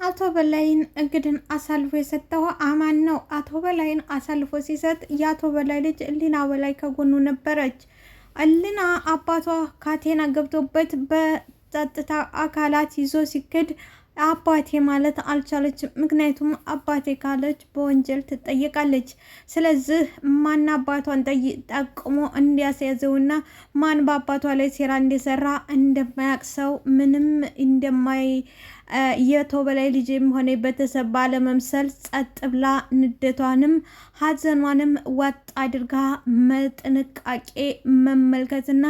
አቶ በላይን እንግዲህ አሳልፎ የሰጠው አማን ነው። አቶ በላይን አሳልፎ ሲሰጥ የአቶ በላይ ልጅ ሊና በላይ ከጎኑ ነበረች። ሊና አባቷ ካቴና ገብቶበት በጸጥታ አካላት ይዞ ሲክድ አባቴ ማለት አልቻለችም። ምክንያቱም አባቴ ካለች በወንጀል ትጠየቃለች። ስለዚህ ማን አባቷን ጠቁሞ እንዲያስያዘውና ማን በአባቷ ላይ ሴራ እንደሰራ እንደማያውቅ ሰው ምንም እንደማይ የቶ በላይ ልጅም ሆነ ቤተሰብ ባለመምሰል ጸጥ ብላ ንደቷንም ሀዘኗንም ወጥ አድርጋ መጥንቃቄ መመልከትና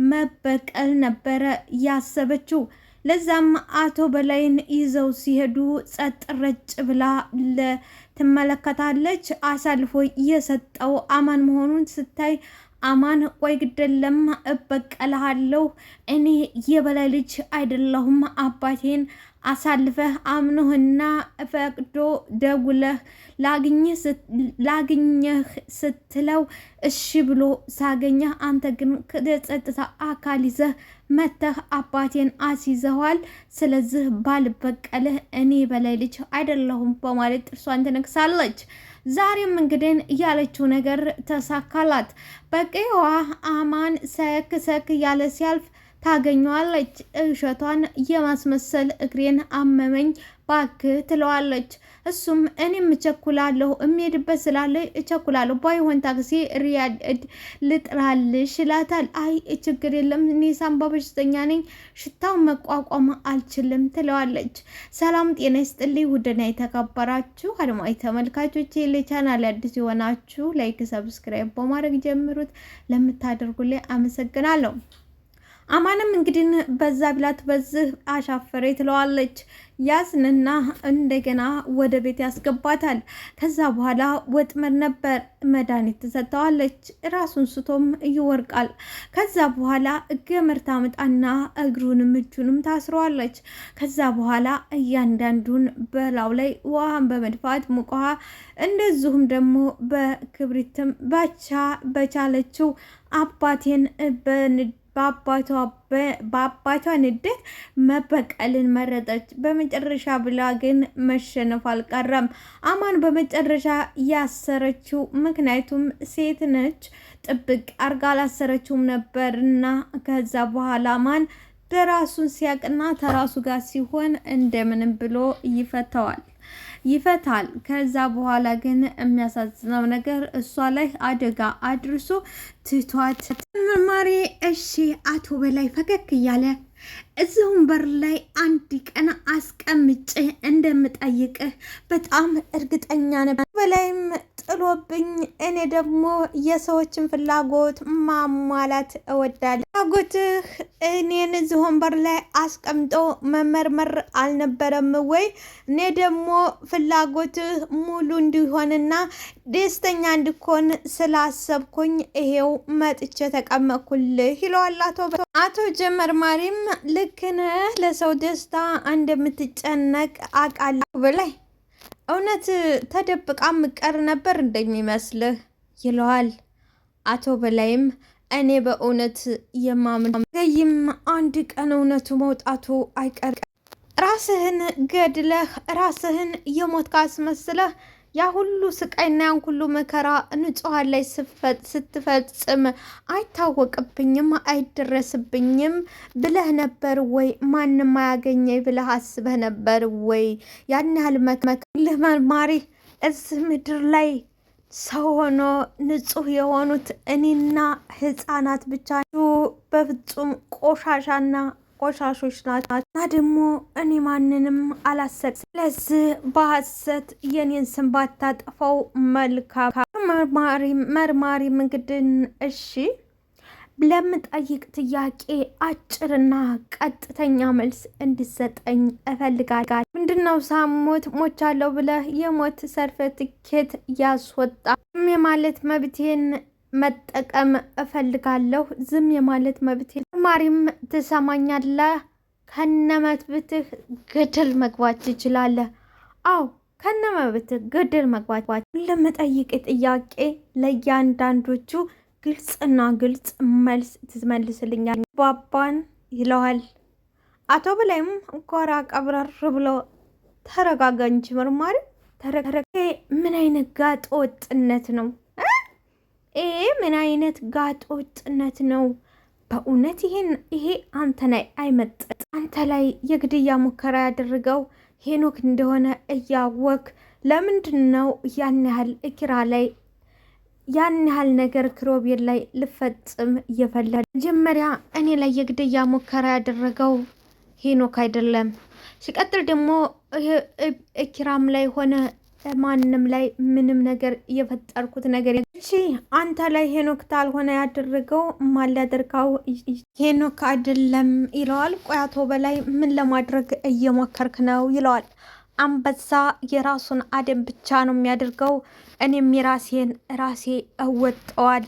መበቀል ነበረ ያሰበችው። ለዛም አቶ በላይን ይዘው ሲሄዱ ጸጥ ረጭ ብላ ትመለከታለች። አሳልፎ የሰጠው አማን መሆኑን ስታይ አማን ቆይ ግደለም እበቀልሃለሁ፣ እኔ የበላይ ልጅ አይደለሁም፣ አባቴን አሳልፈህ አምኖህና ፈቅዶ ደውለህ ላግኘህ ስትለው እሺ ብሎ ሳገኘህ አንተ ግን ከጸጥታ አካል ይዘህ መተህ አባቴን አስይዘዋል። ስለዚህ ባልበቀልህ እኔ በላይ ልጅ አይደለሁም በማለት ጥርሷን ትነክሳለች። ዛሬም እንግዲህ ያለችው ነገር ተሳካላት። በቀይዋ አማን ሰክ ያለ ሲያልፍ ታገኘዋለች። እሸቷን የማስመሰል እግሬን አመመኝ ባክህ ትለዋለች። እሱም እኔም እቸኩላለሁ የሚሄድበት ስላለ እቸኩላለሁ፣ ባይሆን ታክሲ ሪያድ ልጥራልሽ ይላታል። አይ ችግር የለም እኔ ሳምባ በሽተኛ ነኝ፣ ሽታውን መቋቋም አልችልም ትለዋለች። ሰላም ጤና ይስጥልኝ ውድና የተከበራችሁ አድማጭ ተመልካቾች፣ ለቻናል አዲስ የሆናችሁ ላይክ፣ ሰብስክራይብ በማድረግ ጀምሩት። ለምታደርጉልኝ አመሰግናለሁ። አማንም እንግዲህ በዛ ብላት በዚህ አሻፈሬ ትለዋለች። ያዝንና እንደገና ወደ ቤት ያስገባታል። ከዛ በኋላ ወጥመድ ነበር፣ መድኃኒት ትሰጠዋለች። ራሱን ስቶም ይወርቃል። ከዛ በኋላ ገመድ ታምጣና እግሩንም እጁንም ታስረዋለች። ከዛ በኋላ እያንዳንዱን በላው ላይ ውሃን በመድፋት ሙቅ ውሃ እንደዚሁም ደግሞ በክብሪትም ባቻ በቻለችው አባቴን በአባቷ ንዴት መበቀልን መረጠች። በመጨረሻ ብላ ግን መሸነፍ አልቀረም። አማን በመጨረሻ ያሰረችው ምክንያቱም ሴት ነች፣ ጥብቅ አርጋ አላሰረችውም ነበርና ከዛ በኋላ አማን በራሱን ሲያቅና ተራሱ ጋር ሲሆን እንደምንም ብሎ ይፈታል። ከዛ በኋላ ግን የሚያሳዝነው ነገር እሷ ላይ አደጋ አድርሶ ትቷት መርማሪ እሺ አቶ በላይ ፈገግ እያለ እዚሁም በር ላይ አንድ ቀን አስቀምጬ እንደምጠይቅህ በጣም እርግጠኛ ነበር። በላይም ጥሎብኝ እኔ ደግሞ የሰዎችን ፍላጎት ማሟላት እወዳለሁ። ፍላጎትህ እኔን እዚህ ወንበር ላይ አስቀምጦ መመርመር አልነበረም ወይ? እኔ ደግሞ ፍላጎትህ ሙሉ እንዲሆንና ደስተኛ እንድኮን ስላሰብኩኝ ይሄው መጥቼ ተቀመጥኩልህ ይለዋል አቶ ጀመርማሪም ልክ ነህ፣ ለሰው ደስታ እንደምትጨነቅ አውቃለሁ። በላይ እውነት ተደብቃ ምቀር ነበር እንደሚመስልህ ይለዋል። አቶ በላይም እኔ በእውነት የማምንገይም አንድ ቀን እውነቱ መውጣቱ አይቀር። ራስህን ገድለህ ራስህን የሞት ካስመስለህ ያ ሁሉ ስቃይና ያን ሁሉ መከራ ንጹሐን ላይ ስትፈጽም አይታወቅብኝም አይደረስብኝም ብለህ ነበር ወይ? ማንም አያገኘኝ ብለህ አስበህ ነበር ወይ? ያን ያህል መክልህ መርማሪ እዚህ ምድር ላይ ሰው ሆኖ ንጹህ የሆኑት እኔና ህፃናት ብቻ በፍጹም ቆሻሾች ናቸው እና ደግሞ እኔ ማንንም አላሰቅም። ስለዚህ በሐሰት የኔን ስም ባታጠፋው መልካም። መርማሪም እንግዲህ እሺ ለምጠይቅ ጥያቄ አጭርና ቀጥተኛ መልስ እንድሰጠኝ እፈልጋለሁ። ምንድነው ሳሞት ሞቻለሁ ብለህ የሞት ሰርተፍኬት ያስወጣ? ዝም የማለት መብቴን መጠቀም እፈልጋለሁ። ዝም የማለት መብቴን መርማሪም ትሰማኛለህ? ከነመብትህ ገደል መግባት ትችላለህ። አዎ ከነመብትህ ገደል መግባት። ለምጠይቅ ጥያቄ ለእያንዳንዶቹ ግልጽና ግልጽ መልስ ትመልስልኛል ባባን ይለዋል። አቶ በላይም ኮራ ቀብረር ብሎ ተረጋጋ እንጂ መርማሪ ምን አይነት ጋጥ ወጥነት ነው? ምን አይነት ጋጥ ወጥነት ነው? በእውነት ይሄ አንተ ላይ አይመጥን። አንተ ላይ የግድያ ሙከራ ያደረገው ሄኖክ እንደሆነ እያወክ ለምንድን ነው ያን ያህል ኪራ ላይ ያን ያህል ነገር ክሮቤል ላይ ልፈጽም እየፈለገ? መጀመሪያ እኔ ላይ የግድያ ሙከራ ያደረገው ሄኖክ አይደለም። ሲቀጥል ደግሞ ኪራም ላይ ሆነ ማንም ላይ ምንም ነገር እየፈጠርኩት ነገር እሺ፣ አንተ ላይ ሄኖክ ታልሆነ ያደረገው ማን ሊያደርገው? ሄኖክ አይደለም ይለዋል። ቆያቶ በላይ ምን ለማድረግ እየሞከርክ ነው ይለዋል። አንበሳ የራሱን አደን ብቻ ነው የሚያደርገው፣ እኔም የራሴን ራሴ እወጣዋል።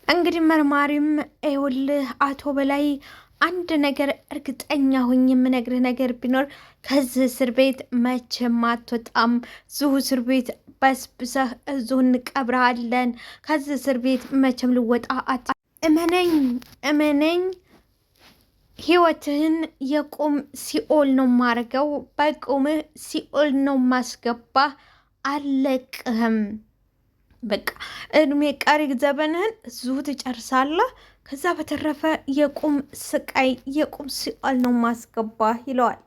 እንግዲህ መርማሪም ይኸውልህ አቶ በላይ አንድ ነገር እርግጠኛ ሆኜ የምነግርህ ነገር ቢኖር ከዚህ እስር ቤት መቼም አትወጣም። እዚሁ እስር ቤት በስብሰህ እዚሁ እንቀብረሃለን። ከዚህ እስር ቤት መቼም ልወጣ እመነኝ። ህይወትህን የቁም ሲኦል ነው ማርገው፣ በቁምህ ሲኦል ነው ማስገባ፣ አለቅህም። በቃ እድሜ ቀሪ ዘመንህን እዚሁ ትጨርሳለህ። ከዛ በተረፈ የቁም ስቃይ የቁም ሲኦል ነው ማስገባ ይለዋል።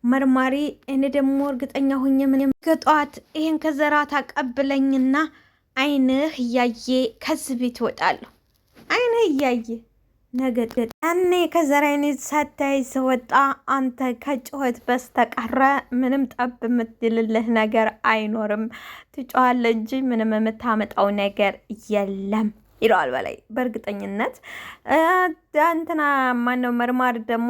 መርማሪ እኔ ደግሞ እርግጠኛ ሆኜ ምን ገጧት ይሄን ከዘራ ታቀብለኝና አይንህ እያየ ከዚህ ቤት ይወጣለሁ። አይንህ እያየ ነገ ያኔ ከዘራይን ሳታይ ስወጣ አንተ ከጩኸት በስተቀረ ምንም ጠብ የምትልልህ ነገር አይኖርም። ትጮኻለህ እንጂ ምንም የምታመጣው ነገር የለም ይለዋል በላይ በእርግጠኝነት። እንትና ማነው መርማሪ ደግሞ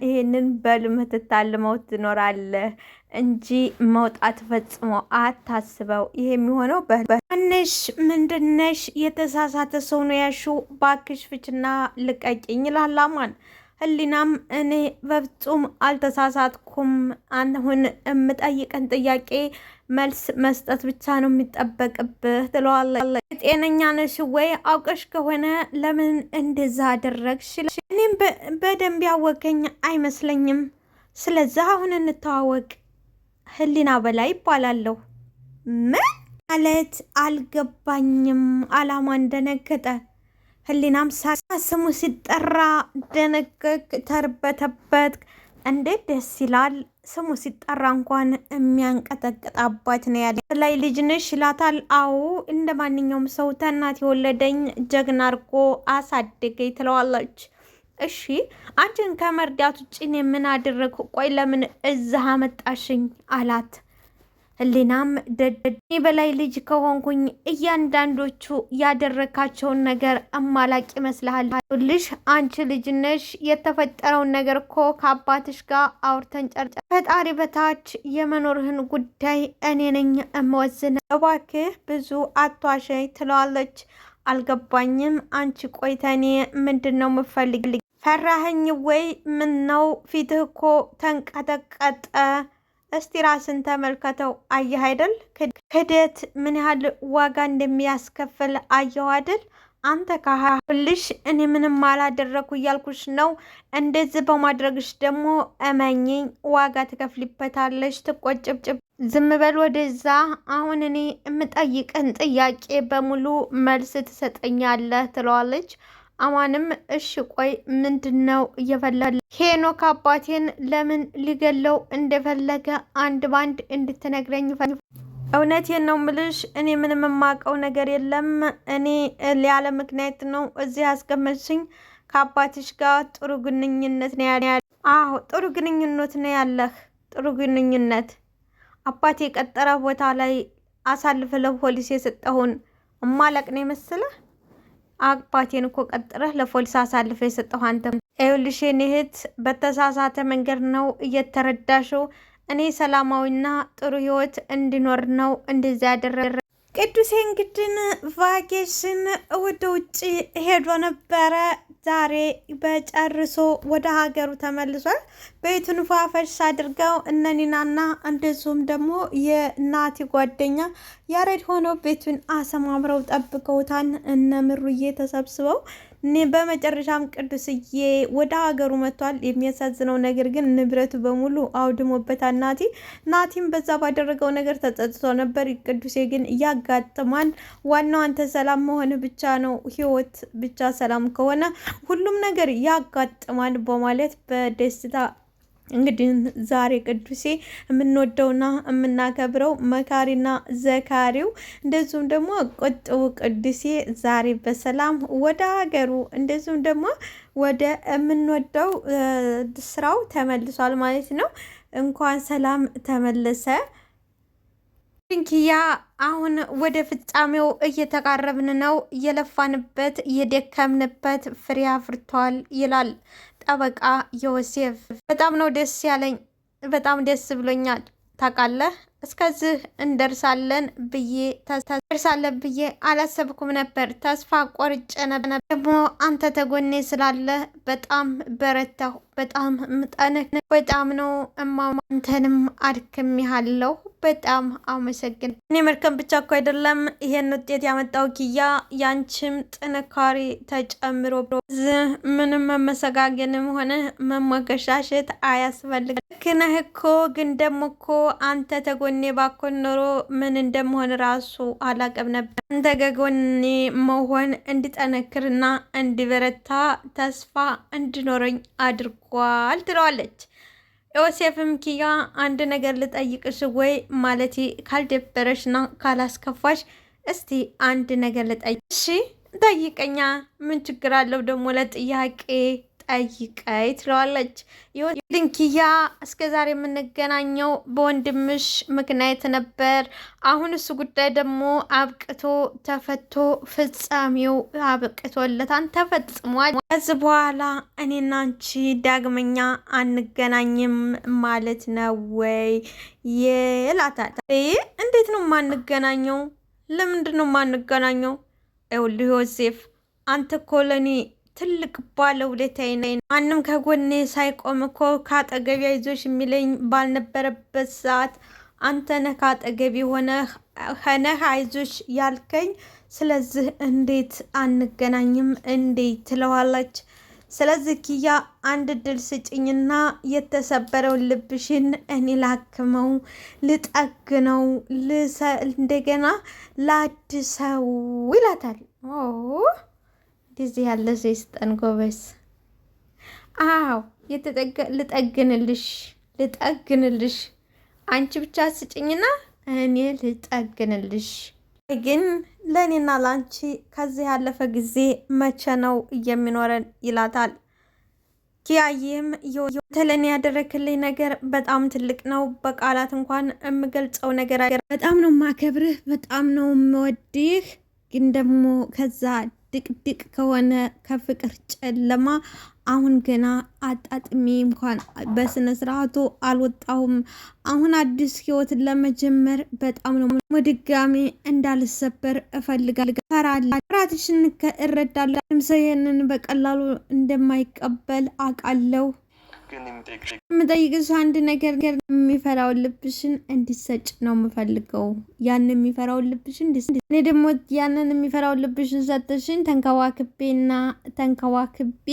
ይሄንን በልምህ ትታልመው ትኖራለህ እንጂ መውጣት ፈጽሞ አታስበው። ይሄ የሚሆነው በነሽ ምንድነሽ የተሳሳተ ሰው ነው ያሹ፣ ባክሽ ፍችና ልቀቂኝ ይላል አማን። ህሊናም እኔ በፍጹም አልተሳሳትኩም፣ አሁን የምጠይቀን ጥያቄ መልስ መስጠት ብቻ ነው የሚጠበቅብህ ትለዋለች። ጤነኛ ነሽ ወይ? አውቀሽ ከሆነ ለምን እንደዛ አደረግሽ? እኔም በደንብ ያወቀኝ አይመስለኝም። ስለዚህ አሁን እንተዋወቅ። ህሊና በላይ ይባላለሁ። ምን ማለት አልገባኝም። አላማ እንደነገጠ ህሊናም ስሙ ሲጠራ ደነገግ፣ ተርበተበት። እንዴት ደስ ይላል! ስሙ ሲጠራ እንኳን የሚያንቀጠቅጥ አባት ነው ያለ። ላይ ልጅ ነሽ ይላታል። አዎ እንደ ማንኛውም ሰው ተናት የወለደኝ ጀግና አድርጎ አሳደገኝ ትለዋለች። እሺ አንቺን ከመርዳት ውጭ እኔ ምን አደረግኩ? ቆይ ለምን እዛ አመጣሽኝ አላት። ህሊናም ደደኔ በላይ ልጅ ከሆንኩኝ እያንዳንዶቹ ያደረካቸውን ነገር እማላቅ ይመስልሃል? ልሽ አንቺ ልጅ ነሽ። የተፈጠረውን ነገር እኮ ከአባትሽ ጋር አውርተን ጨርጨ ፈጣሪ በታች የመኖርህን ጉዳይ እኔ ነኝ እመወስነው። እባክህ ብዙ አቷሸኝ ትለዋለች። አልገባኝም። አንቺ ቆይተኔ ምንድን ነው የምፈልግ? ፈራህኝ ወይ? ምን ነው ፊትህ እኮ ተንቀጠቀጠ። እስቲ ራስን ተመልከተው። አየህ አይደል ክደት ምን ያህል ዋጋ እንደሚያስከፍል አየሁ አይደል? አንተ ካሁልሽ እኔ ምንም አላደረኩ እያልኩሽ ነው። እንደዚህ በማድረግሽ ደግሞ እመኝኝ ዋጋ ትከፍሊበታለሽ። ትቆጭብጭብ። ዝም በል ወደዛ። አሁን እኔ የምጠይቅን ጥያቄ በሙሉ መልስ ትሰጠኛለህ ትለዋለች። አማንም እሺ ቆይ ምንድን ነው እየፈለገ? ሄኖክ አባቴን ለምን ሊገለው እንደፈለገ አንድ ባንድ እንድትነግረኝ እውነቴን ነው ምልሽ። እኔ ምንም የማውቀው ነገር የለም። እኔ ያለ ምክንያት ነው እዚህ ያስቀመጥሽኝ። ከአባትሽ ጋር ጥሩ ግንኙነት ነው ያለ? አዎ ጥሩ ግንኙነት ነው ያለህ። ጥሩ ግንኙነት። አባቴ የቀጠረ ቦታ ላይ አሳልፈ ለፖሊስ የሰጠሁን እማለቅ ነው የመሰለህ? አባቴን እኮ ቀጥረህ ለፖሊስ አሳልፈ የሰጠሁ አንተ። ይኸውልሽ የኔ እህት በተሳሳተ መንገድ ነው እየተረዳሽው። እኔ ሰላማዊና ጥሩ ህይወት እንዲኖር ነው እንደዚያ ያደረገ። ቅዱሴ እንግድን ቫኬሽን ወደ ውጭ ሄዶ ነበረ። ዛሬ በጨርሶ ወደ ሀገሩ ተመልሷል። ቤቱን ፏፈሽ አድርገው እነኒናና እንደዚሁም ደግሞ የናቲ ጓደኛ ያሬድ ሆነው ቤቱን አሰማምረው ጠብቀውታን። እነ ምሩዬ ተሰብስበው በመጨረሻም ቅዱስዬ ወደ ሀገሩ መጥቷል። የሚያሳዝነው ነገር ግን ንብረቱ በሙሉ አውድሞበታል ናቲም በዛ ባደረገው ነገር ተጸጽቶ ነበር። ቅዱሴ ግን ያጋጥማል። ዋናው አንተ ሰላም መሆን ብቻ ነው። ህይወት ብቻ ሰላም ከሆነ ሁሉም ነገር ያጋጥማል በማለት በደስታ እንግዲህ ዛሬ ቅዱሴ የምንወደውና የምናከብረው መካሪና ዘካሪው እንደዚሁም ደግሞ ቁጥቡ ቅዱሴ ዛሬ በሰላም ወደ ሀገሩ እንደዚሁም ደግሞ ወደ የምንወደው ስራው ተመልሷል ማለት ነው። እንኳን ሰላም ተመለሰ። ኪያ አሁን ወደ ፍጻሜው እየተቃረብን ነው። የለፋንበት የደከምንበት ፍሬ አፍርቷል ይላል ጠበቃ ዮሴፍ። በጣም ነው ደስ ያለኝ፣ በጣም ደስ ብሎኛል። ታውቃለህ እስከዚህ እንደርሳለን ብዬ አላሰብኩም ነበር። ተስፋ ቆርጬ ነበር። ደግሞ አንተ ተጎኔ ስላለ በጣም በረታሁ። በጣም ምጠነክ በጣም ነው አንተንም አድክሜሃለሁ። በጣም አመሰግን። እኔ መርከም ብቻ እኮ አይደለም ይሄን ውጤት ያመጣው ኪያ፣ ያንቺም ጥንካሬ ተጨምሮ ምንም መመሰጋገንም ሆነ መሞገሻሸት አያስፈልግም። ልክ ነህ እኮ ግን ደግሞ እኮ አንተ ተጎኔ ባኮን ኖሮ ምን እንደምሆን ራሱ አላቅም ነበር። አንተ ከጎኔ መሆን እንድጠነክርና እንድበረታ ተስፋ እንድኖረኝ አድርጓል ትለዋለች። ዮሴፍም ኪያ አንድ ነገር ልጠይቅሽ ወይ ማለቴ ካልደበረሽና ካላስከፋሽ እስቲ አንድ ነገር ልጠይቅ። እሺ ጠይቀኛ፣ ምን ችግር አለው ደግሞ ለጥያቄ ጠይቀይ ትለዋለች። ይሁን ኪያ እስከ ዛሬ የምንገናኘው በወንድምሽ ምክንያት ነበር። አሁን እሱ ጉዳይ ደግሞ አብቅቶ ተፈቶ ፍጻሜው አብቅቶለታን ተፈጽሟል። ከዚህ በኋላ እኔና አንቺ ዳግመኛ አንገናኝም ማለት ነው ወይ ይላታል። እንዴት ነው ማንገናኘው? ለምንድን ነው ማንገናኘው? ይኸውልህ ዮሴፍ አንተ እኮ ለእኔ ትልቅ ባለውለታዬ ነኝ። ማንም ከጎኔ ሳይቆም እኮ ከአጠገቢ አይዞሽ የሚለኝ ባልነበረበት ሰዓት አንተ ነህ ከአጠገቢ ሆነህ አይዞሽ ያልከኝ። ስለዚህ እንዴት አንገናኝም እንዴት ትለዋለች። ስለዚህ ኪያ አንድ እድል ስጭኝና የተሰበረውን ልብሽን እኔ ላክመው፣ ልጠግነው፣ እንደገና ላድሰው ይላታል። እንደዚህ ያለ ሰው ይስጠን ጎበዝ። አዎ ልጠግንልሽ አንቺ ብቻ ስጭኝና እኔ ልጠግንልሽ። ግን ለእኔና ለአንቺ ከዚህ ያለፈ ጊዜ መቼ ነው የሚኖረን ይላታል። ኪያዬም ለእኔ ያደረክልኝ ነገር በጣም ትልቅ ነው። በቃላት እንኳን የምገልጸው ነገር በጣም ነው ማከብርህ፣ በጣም ነው የምወድህ። ግን ደግሞ ከዛ ድቅድቅ ከሆነ ከፍቅር ጨለማ አሁን ገና አጣጥሜ እንኳን በስነ ስርዓቱ አልወጣሁም። አሁን አዲስ ህይወት ለመጀመር በጣም ነው ድጋሜ እንዳልሰበር እፈልጋለሁ። ፍራትሽን እረዳለሁ። ሰው ይሄንን በቀላሉ እንደማይቀበል አውቃለሁ። የምጠይቅሽ አንድ ነገር፣ የሚፈራውን ልብሽን እንዲሰጭ ነው የምፈልገው። ያን የሚፈራውን ልብሽን እኔ ደግሞ ያንን የሚፈራውን ልብሽን ሰጥሽን ተንከባክቤ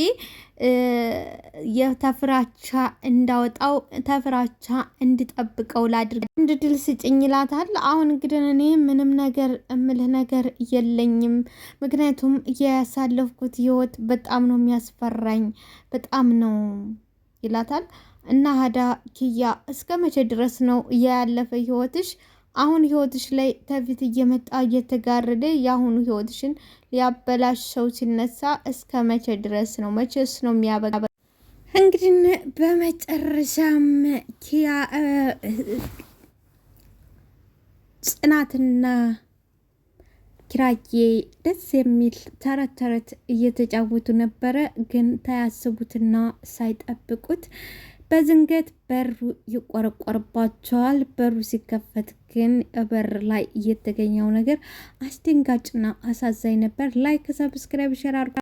የተፍራቻ እንዳወጣው ተፍራቻ እንድጠብቀው ላድርግ። አንድ ድል ስጭኝ ይላታል። አሁን እንግዲህ እኔ ምንም ነገር እምልህ ነገር የለኝም። ምክንያቱም ያሳለፍኩት ህይወት በጣም ነው የሚያስፈራኝ፣ በጣም ነው ይላታል። እና ሀዳ ኪያ እስከ መቼ ድረስ ነው ያለፈ ህይወትሽ አሁን ህይወትሽ ላይ ተፊት እየመጣ እየተጋረደ የአሁኑ ህይወትሽን ሊያበላሸው ሲነሳ እስከ መቼ ድረስ ነው? መቼስ ነው የሚያበቃ? እንግዲህ በመጨረሻም ኪያ ጽናትና ኪራዬ ደስ የሚል ተረት እየተጫወቱ ነበረ። ግን ታያስቡትና ሳይጠብቁት በዝንገት በሩ ይቆረቆርባቸዋል። በሩ ሲከፈት ግን በር ላይ የተገኘው ነገር አስደንጋጭና አሳዛኝ ነበር። ላይክ፣ ሰብስክራይብ፣ ሼር አድርጉ።